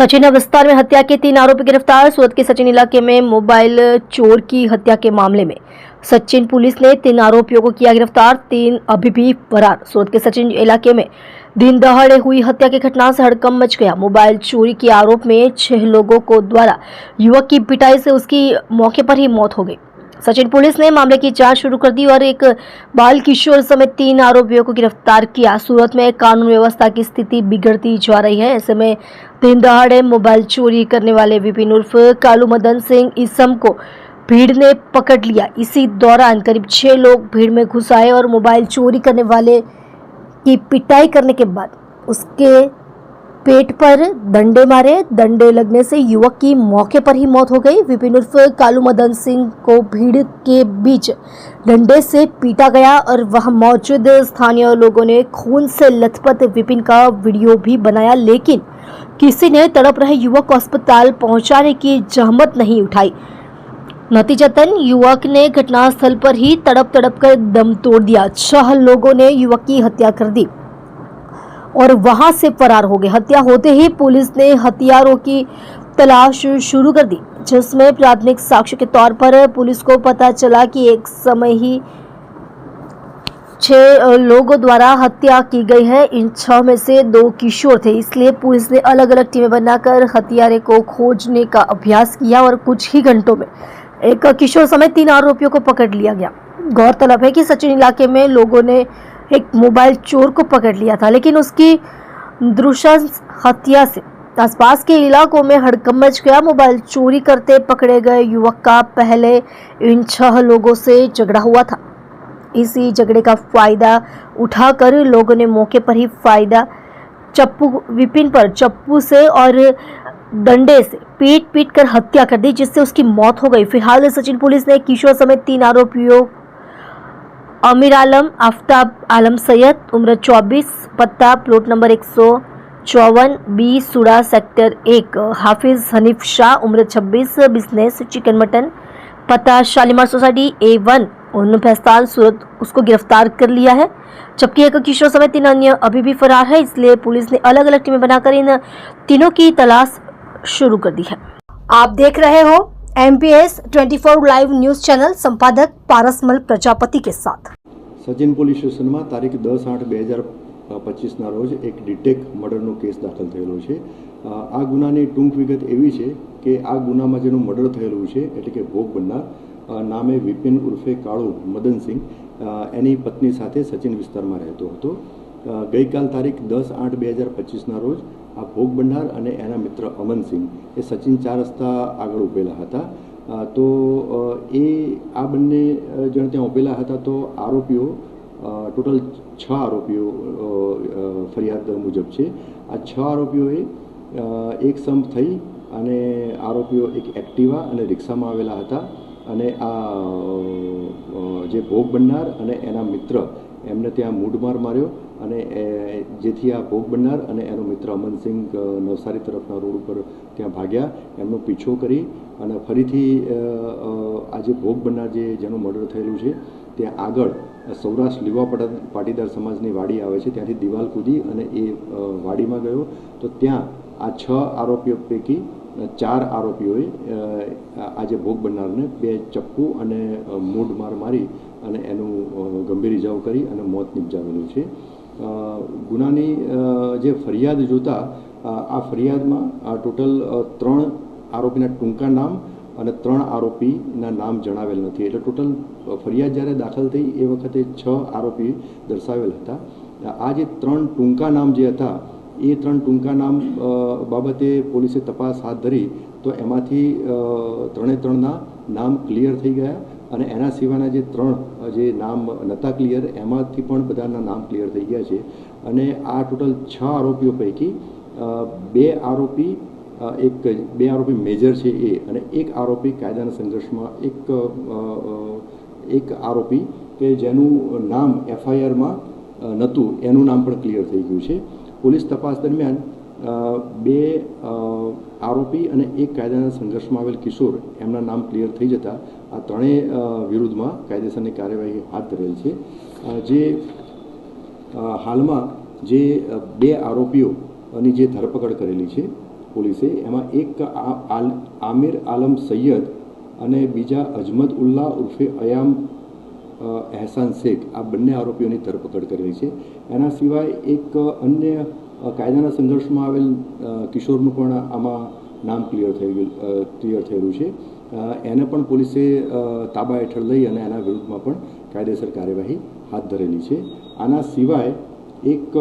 सचिन विस्तार में हत्या के 3 आरोपी गिरफ्तार। सूरत के सचिन इलाके में मोबाइल चोर की हत्या के मामले में सचिन पुलिस ने 3 आरोपियों को किया गिरफ्तार। 3 अभी भी फरार। सूरत के सचिन इलाके में दिन दहाड़े हुई हत्या की घटना से हड़कंप मच गया। मोबाइल चोरी के आरोप में 6 लोगों को द्वारा युवक की पिटाई से उसकी मौके पर ही मौत हो गई। सचिन पुलिस ने मामले की जांच शुरू कर दी और एक बाल किशोर समेत 3 आरोपियों को गिरफ्तार किया। सूरत में कानून व्यवस्था की स्थिति बिगड़ती जा रही है। ऐसे में दिन दहाड़े मोबाइल चोरी करने वाले विपिन उर्फ कालू मदन सिंह इसम को भीड़ ने पकड़ लिया। इसी दौरान करीब 6 लोग भीड़ में घुस आए और मोबाइल चोरी करने वाले की पिटाई करने के बाद उसके पेट पर डंडे मारे। डंडे लगने से युवक की मौके पर ही मौत हो गई। विपिन उर्फ कालू मदन सिंह को भीड़ के बीच डंडे से पीटा गया और वहां मौजूद स्थानीय लोगों ने खून से लथपथ विपिन का वीडियो भी बनाया, लेकिन किसी ने तड़प रहे युवक को अस्पताल पहुंचाने की जहमत नहीं उठाई। नतीजतन युवक ने घटनास्थल पर ही तड़प कर दम तोड़ दिया। 6 लोगों ने युवक की हत्या कर दी और वहां से फरार हो गए। हत्या होते ही पुलिस ने हथियारों की तलाश शुरू कर दी, जिसमें प्राथमिक साक्ष्य के तौर पर पुलिस को पता चला कि एक समय ही 6 लोगों द्वारा हत्या की गई है। इन 6 में से 2 किशोर थे, इसलिए पुलिस ने अलग अलग टीमें बनाकर हत्यारे को खोजने का अभ्यास किया और कुछ ही घंटों में एक किशोर समेत 3 आरोपियों को पकड़ लिया गया। गौरतलब है कि सचिन इलाके में लोगों ने एक मोबाइल चोर को पकड़ लिया था, लेकिन उसकी नृशंस हत्या से आसपास के इलाकों में हड़कंप मच गया। मोबाइल चोरी करते पकड़े गए युवक का पहले इन 6 लोगों से झगड़ा हुआ था। इसी झगड़े का फायदा उठाकर लोगों ने मौके पर ही विपिन पर चप्पू से और डंडे से पीट कर हत्या कर दी, जिससे उसकी मौत हो गई। फिलहाल सचिन पुलिस ने किशोर समेत 3 आरोपियों अमीर आलम, आफ्ताब आलम सैयद उम्र 24, पत्ता प्लॉट नंबर 154 बी सुड़ा सेक्टर 1, हाफिज हनीफ शाह उम्र 26, बिजनेस चिकन मटन, पता शालीमार सोसाइटी A1 फैस्तान सूरत, उसको गिरफ्तार कर लिया है। जबकि एक किशोर समेत 3 अन्य अभी भी फरार है, इसलिए पुलिस ने अलग अलग टीमें बनाकर इन तीनों की तलाश शुरू कर दी है। आप देख रहे हो MPS 24 लाइव न्यूज चैनल, संपादक पारसमल प्रजापति के साथ। सचिन पोलीस स्टेशन में तारीख 10/8/2025 रोज एक डिटेक मर्डरનો કેસ દાખલ થયેલો છે। આ ગુનાની ટૂંક વિગત એવી છે કે આ ગુનામાં જેનું મર્ડર થયેલું છે એટલે કે ભોગ બનનાર નામે વિપિન ઉર્ફે કાળુ મદન સિંહ એની પત્ની સાથે સચિન વિસ્તારમાં રહેતો હતો। ગઈકાલ તારીખ 10/8/2025 રોજ આ ભોગ બનનાર અને એના મિત્ર અમન સિંહ એ સચિન 4 રસ્તા આગળ ઉભેલા હતા। તો એ આ બંને જણ ત્યાં ઉભેલા હતા। તો આરોપીઓ ટોટલ 6 આરોપીઓ ફરિયાદ મુજબ છે। આ 6 આરોપીઓએ એક સંપ થઈ અને આરોપીઓ એક એક્ટિવા અને રિક્ષામાં આવેલા હતા અને આ જે ભોગ બનનાર અને એના મિત્ર એમને ત્યાં મૂઢમાર માર્યો અને જેથી આ ભોગ બનનાર અને એનો મિત્ર અમન સિંહ નવસારી તરફના રોડ ઉપર ત્યાં ભાગ્યા। એમનો પીછો કરી અને ફરીથી આ જે ભોગ બનનાર જેનું મર્ડર થયેલું છે ત્યાં આગળ સૌરાષ્ટ્ર લીવા પાટીદાર સમાજની વાડી આવે છે, ત્યાંથી દિવાલ કૂદી અને એ વાડીમાં ગયો। તો ત્યાં આ 6 આરોપીઓ પૈકી 4 આરોપીઓએ આ જે ભોગ બનનારને 2 ચપ્પુ અને મૂઢમાર મારી અને એનું ગંભીર ઇજાઓ કરી અને મોત નિપજાવેલું છે। ગુનાની જે ફરિયાદ જોતા આ ફરિયાદમાં ટોટલ 3 આરોપીના ટૂંકા નામ અને 3 આરોપીના નામ જણાવેલ નથી। એટલે ટોટલ ફરિયાદ જ્યારે દાખલ થઈ એ વખતે 6 આરોપી દર્શાવેલ હતા। આ જે 3 ટૂંકા નામ જે હતા એ 3 ટૂંકા નામ બાબતે પોલીસે તપાસ હાથ ધરી તો એમાંથી 3ના નામ ક્લિયર થઈ ગયા અને એના સિવાયના જે 3 જે નામ નહોતા ક્લિયર એમાંથી પણ બધાના નામ ક્લિયર થઈ ગયા છે। અને આ ટોટલ 6 આરોપીઓ પૈકી 2 આરોપી મેજર છે એ અને 1 આરોપી કાયદાના સંઘર્ષમાં એક આરોપી કે જેનું નામ FIRમાં નહોતું એનું નામ પણ ક્લિયર થઈ ગયું છે। પોલીસ તપાસ દરમિયાન 2 આરોપી અને 1 કાયદાના સંઘર્ષમાં આવેલ કિશોર એમના નામ ક્લિયર થઈ જતા આ ત્રણેય વિરુદ્ધમાં કાયદેસરની કાર્યવાહી હાથ ધરેલ છે। જે હાલમાં જે 2 આરોપીઓની જે ધરપકડ કરેલી છે પોલીસે. એમાં એક આમિર આલમ સૈયદ અને બીજા અજમત ઉલ્લા ઉર્ફે અયામ એહસાન શેખ, આ બંને આરોપીઓની ધરપકડ કરેલી છે. એના સિવાય એક અન્ય કાયદાના સંઘર્ષમાં આવેલ કિશોરનું પણ આમાં નામ ક્લિયર થયેલું છે. એને પણ પોલીસે તાબા હેઠળ લઈ અને એના વિરુદ્ધમાં પણ કાયદેસર કાર્યવાહી હાથ ધરેલી છે. આના સિવાય એક